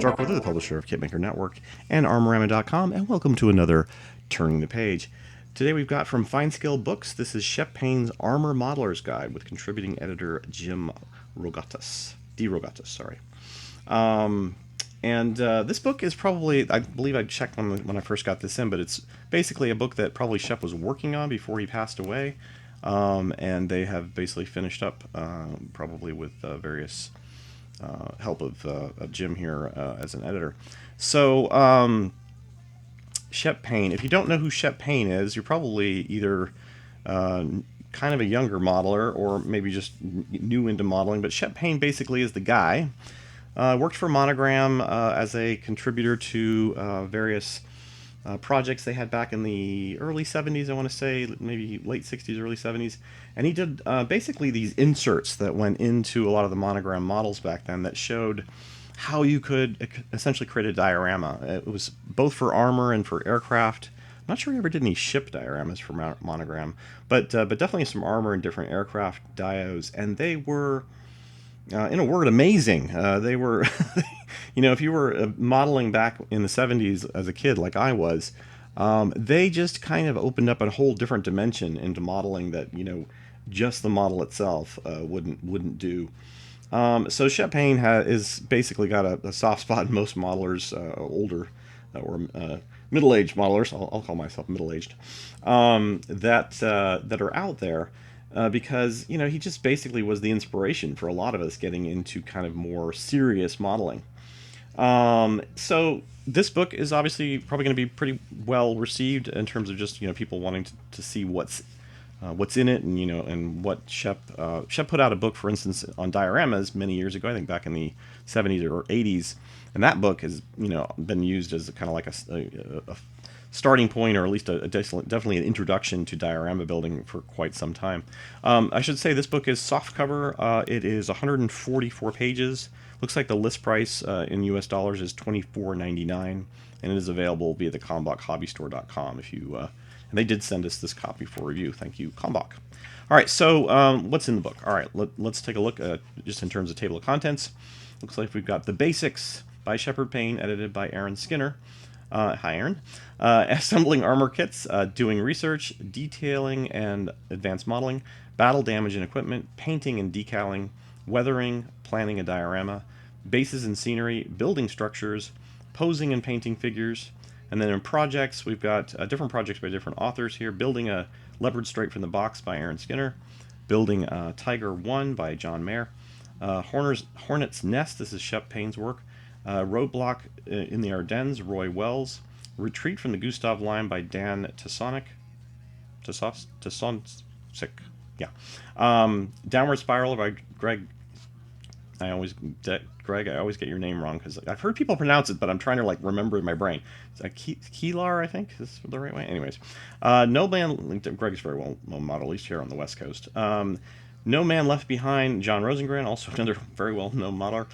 Darkweather, the publisher of Kitmaker Network and Armorama.com, and welcome to another Turning the Page. Today we've got from Fine Scale Books, this is Shep Paine's Armor Modeler's Guide with contributing editor Jim DeRogatis, sorry. This book is probably, I believe I checked when I first got this in, but it's basically a book that probably Shep was working on before he passed away. And they have basically finished up, probably with various help of Jim here as an editor. So, Shep Paine, if you don't know who Shep Paine is, you're probably either kind of a younger modeler or maybe just new into modeling. But Shep Paine basically is the guy. Worked for Monogram as a contributor to various projects they had back in the early 70s, I want to say, maybe late 60s, early 70s. And he did basically these inserts that went into a lot of the Monogram models back then that showed how you could essentially create a diorama. It was both for armor and for aircraft. I'm not sure he ever did any ship dioramas for Monogram, but definitely some armor and different aircraft dios. And they were, in a word, amazing. They were, if you were modeling back in the 70s as a kid like I was, they just kind of opened up a whole different dimension into modeling that, just the model itself wouldn't do. So Shep Paine is basically got a soft spot in most modelers, older or middle-aged modelers. I'll call myself middle-aged, that are out there. Because, he just basically was the inspiration for a lot of us getting into kind of more serious modeling. So this book is obviously probably going to be pretty well received in terms of just, people wanting to see what's in it, and, and what Shep put out a book, for instance, on dioramas many years ago, I think back in the 70s or 80s. And that book has, been used as kind of like a starting point, or at least definitely an introduction to diorama building for quite some time. I should say this book is softcover. It is 144 pages. Looks like the list price in US dollars is $24.99, and it is available via the KalmbachHobbyStore.com. And they did send us this copy for review. Thank you, Kalmbach. All right, so what's in the book? All right, let's take a look just in terms of table of contents. Looks like we've got The Basics by Shep Paine, edited by Aaron Skinner. Hi, Aaron. Assembling armor kits, doing research, detailing and advanced modeling, battle damage and equipment, painting and decaling, weathering, planning a diorama, bases and scenery, building structures, posing and painting figures. And then in projects, we've got different projects by different authors here. Building a leopard straight from the box by Aaron Skinner. Building Tiger 1 by John Mayer. Hornet's Nest, this is Shep Paine's work. Roadblock in the Ardennes, Roy Wells. Retreat from the Gustav Line by Dan Tasonic. Yeah. Downward Spiral by Greg. I always get your name wrong because I've heard people pronounce it, but I'm trying to remember in my brain. Is that Keelar, I think? Is this the right way? Anyways. No Man, Greg is very well modeled, at least here on the West Coast. No Man Left Behind, John Rosengrant, also another very well known modeler.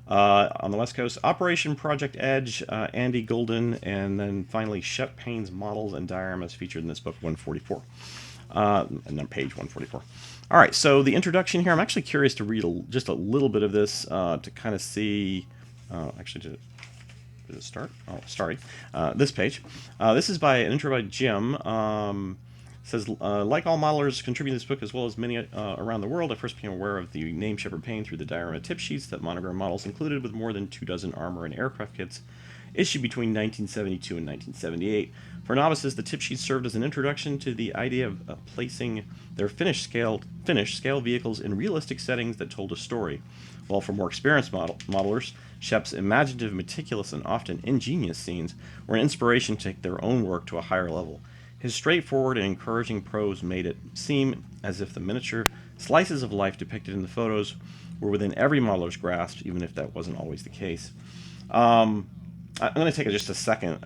On the West Coast, Operation Project Edge, Andy Golden, and then finally Shep Paine's models and dioramas featured in this book, 144, and then page 144. All right, so the introduction here, I'm actually curious to read just a little bit of this to kind of see, did it start? Oh, sorry, this page. This is by an intro by Jim. Says, like all modelers contributing to this book, as well as many around the world, I first became aware of the name Shep Paine through the diorama tip sheets that Monogram models included, with more than 24 armor and aircraft kits issued between 1972 and 1978. For novices, the tip sheets served as an introduction to the idea of placing their finished scale vehicles in realistic settings that told a story, while for more experienced modelers, Shep's imaginative, meticulous, and often ingenious scenes were an inspiration to take their own work to a higher level. His straightforward and encouraging prose made it seem as if the miniature slices of life depicted in the photos were within every modeler's grasp, even if that wasn't always the case. I'm going to take just a second,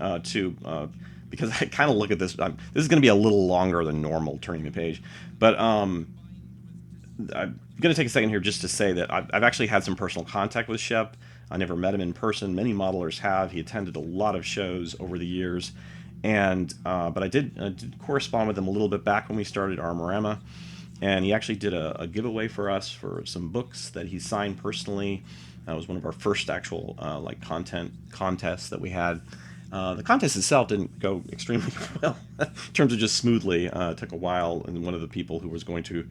because I kind of look at this. This is going to be a little longer than normal, turning the page. But I'm going to take a second here just to say that I've actually had some personal contact with Shep. I never met him in person. Many modelers have. He attended a lot of shows over the years. But I did correspond with him a little bit back when we started Armorama, and he actually did a giveaway for us for some books that he signed personally That was one of our first actual like content contests that we had. The contest itself didn't go extremely well in terms of just smoothly. It took a while, and one of the people who was going to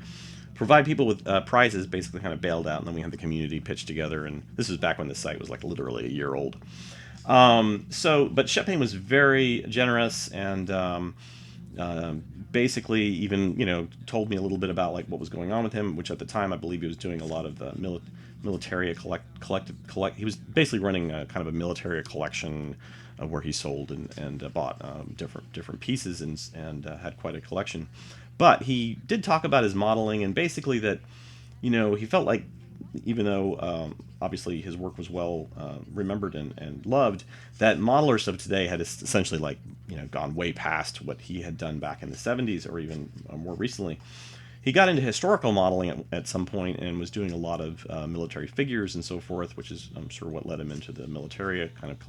provide people with prizes basically kind of bailed out, and then we had the community pitch together. And this is back when the site was like literally a year old. But Shep Paine was very generous and basically even told me a little bit about like what was going on with him, which at the time I believe he was doing a lot of military collect. He was basically running a kind of a military collection where he sold and bought different pieces and had quite a collection. But he did talk about his modeling and basically that he felt like even though obviously his work was well remembered and loved, that modelers of today had essentially like gone way past what he had done back in the 70s or even more recently. He got into historical modeling at some point and was doing a lot of military figures and so forth, which is I'm sure what led him into the military kind of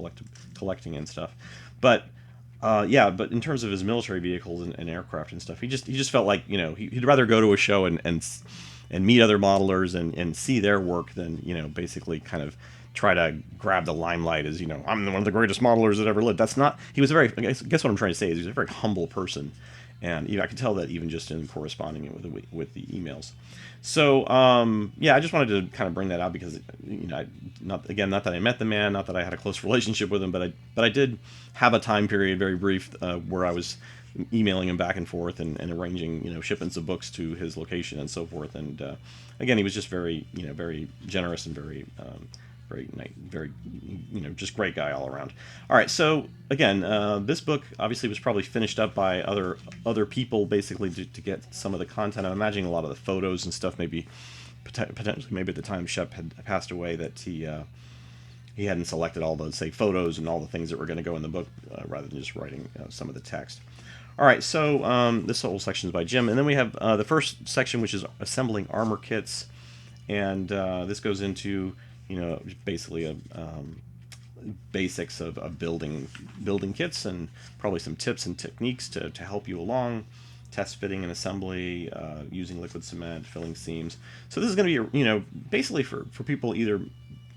collecting and stuff. But but in terms of his military vehicles and aircraft and stuff, he just felt like he'd rather go to a show and meet other modelers and see their work than basically kind of try to grab the limelight as I'm one of the greatest modelers that ever lived. That's not. He was a very. I guess what I'm trying to say is he was a very humble person, and I could tell that even just in corresponding with the emails. So I just wanted to kind of bring that out because not that I met the man, not that I had a close relationship with him, but I did have a time period, very brief, where I was emailing him back and forth and arranging shipments of books to his location and so forth. And again, he was just very very generous and very very just great guy all around. All right, so again, this book obviously was probably finished up by other people basically to get some of the content. I'm imagining a lot of the photos and stuff maybe potentially maybe at the time Shep had passed away that he hadn't selected all those say photos and all the things that were going to go in the book rather than just writing some of the text. All right, so this whole section is by Jim, and then we have the first section, which is assembling armor kits, and this goes into basically a basics of building kits and probably some tips and techniques to help you along, test fitting and assembly, using liquid cement, filling seams. So this is going to be basically for people either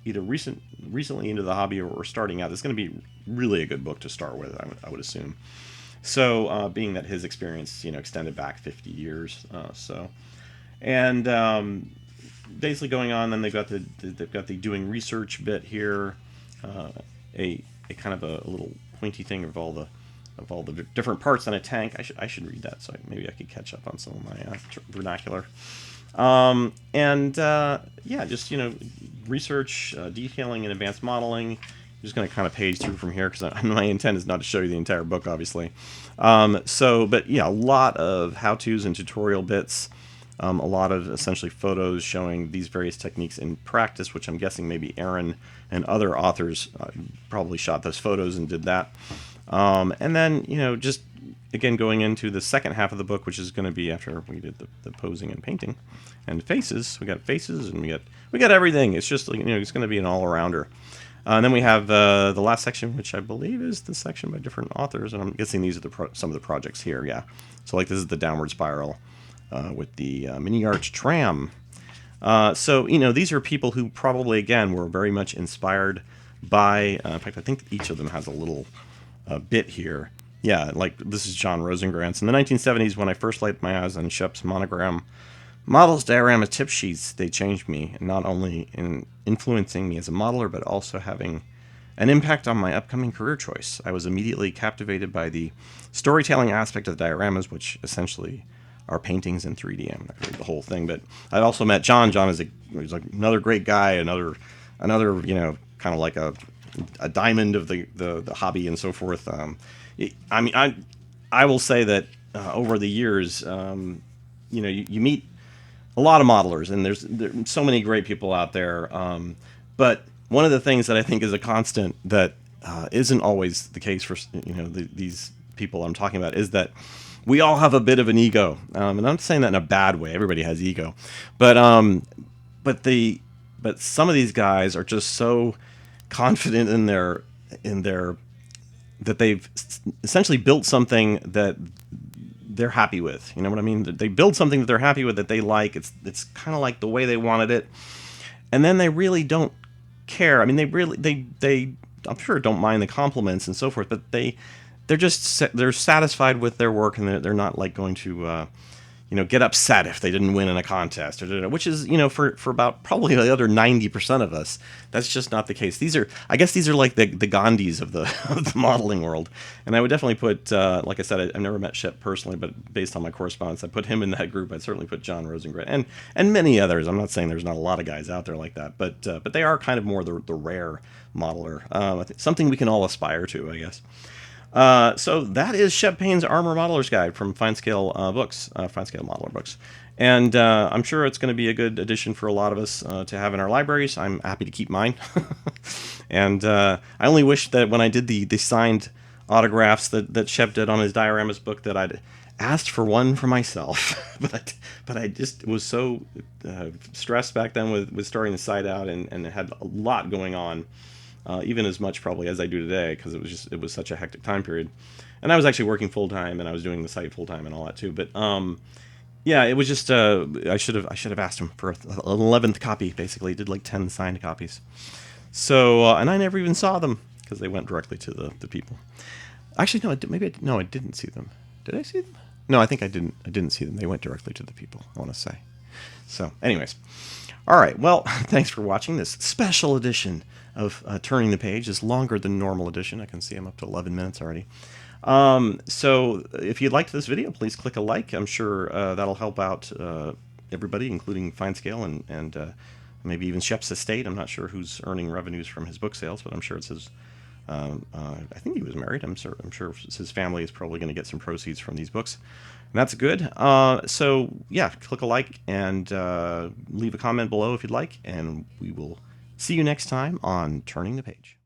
recently into the hobby or starting out. It's going to be really a good book to start with, I would assume. So, being that his experience, extended back 50 years, basically going on, then they've got the doing research bit here, a kind of a little pointy thing of all the different parts on a tank. I should read that, so maybe I could catch up on some of my vernacular. Just research, detailing, and advanced modeling. Just going to kind of page through from here because my intent is not to show you the entire book, obviously. A lot of how-tos and tutorial bits, a lot of essentially photos showing these various techniques in practice, which I'm guessing maybe Aaron and other authors probably shot those photos and did that. And then, just again going into the second half of the book, which is going to be after we did the posing and painting and faces. We got faces and we got everything. It's just it's going to be an all-arounder. And then we have the last section, which I believe is the section by different authors, and I'm guessing these are some of the projects here. Yeah, so like this is the downward spiral with the mini arch tram. These are people who probably again were very much inspired by. In fact, I think each of them has a little bit here. Yeah, like this is John Rosengrant's in the 1970s when I first laid my eyes on Shep's monogram. Models, diorama, tip sheets, they changed me, not only in influencing me as a modeler, but also having an impact on my upcoming career choice. I was immediately captivated by the storytelling aspect of the dioramas, which essentially are paintings in 3D. I'm not going to read the whole thing, but I also met John. John is he's like another great guy, another kind of like a diamond of the hobby and so forth. I will say that over the years, you meet a lot of modelers, and there's so many great people out there. But one of the things that I think is a constant that isn't always the case for these people I'm talking about is that we all have a bit of an ego, and I'm not saying that in a bad way. Everybody has ego, but some of these guys are just so confident in their that they've essentially built something that they're happy with. You know what I mean? They build something that they're happy with, that they like. It's kind of like the way they wanted it. And then they really don't care. I mean, they really they I'm sure don't mind the compliments and so forth, but they're satisfied with their work, and they're not like going to get upset if they didn't win in a contest, which is, for about probably the other 90% of us, that's just not the case. I guess these are like the Gandhis of the, of the modeling world. And I would definitely put, like I said, I've never met Shep personally, but based on my correspondence, I put him in that group. I'd certainly put John Rosengrant and many others. I'm not saying there's not a lot of guys out there like that, but they are kind of more the rare modeler. I think something we can all aspire to, I guess. So that is Shep Paine's Armor Modeler's Guide from Fine Scale Books, Fine Scale Modeler Books. And I'm sure it's going to be a good addition for a lot of us to have in our libraries. I'm happy to keep mine. And I only wish that when I did the signed autographs that Shep did on his dioramas book that I'd asked for one for myself. but I just was so stressed back then with starting the site out, and it had a lot going on. Even as much probably as I do today, because it was such a hectic time period, and I was actually working full time, and I was doing the site full time and all that too. But yeah, it was just I should have asked him for an 11th copy. Basically, he did like 10 signed copies. So and I never even saw them because they went directly to the people. Actually, no, I didn't see them. Did I see them? No, I think I didn't. I didn't see them. They went directly to the people, I want to say. So, anyways. All right, well, thanks for watching this special edition of Turning the Page. It's longer than normal edition. I can see I'm up to 11 minutes already. So if you liked this video, please click a like. I'm sure that'll help out everybody, including Fine Scale and maybe even Shep's estate. I'm not sure who's earning revenues from his book sales, but I'm sure it's his. I think he was married. I'm sure his family is probably going to get some proceeds from these books. And that's good. So yeah, click a like and leave a comment below if you'd like, and we will see you next time on Turning the Page.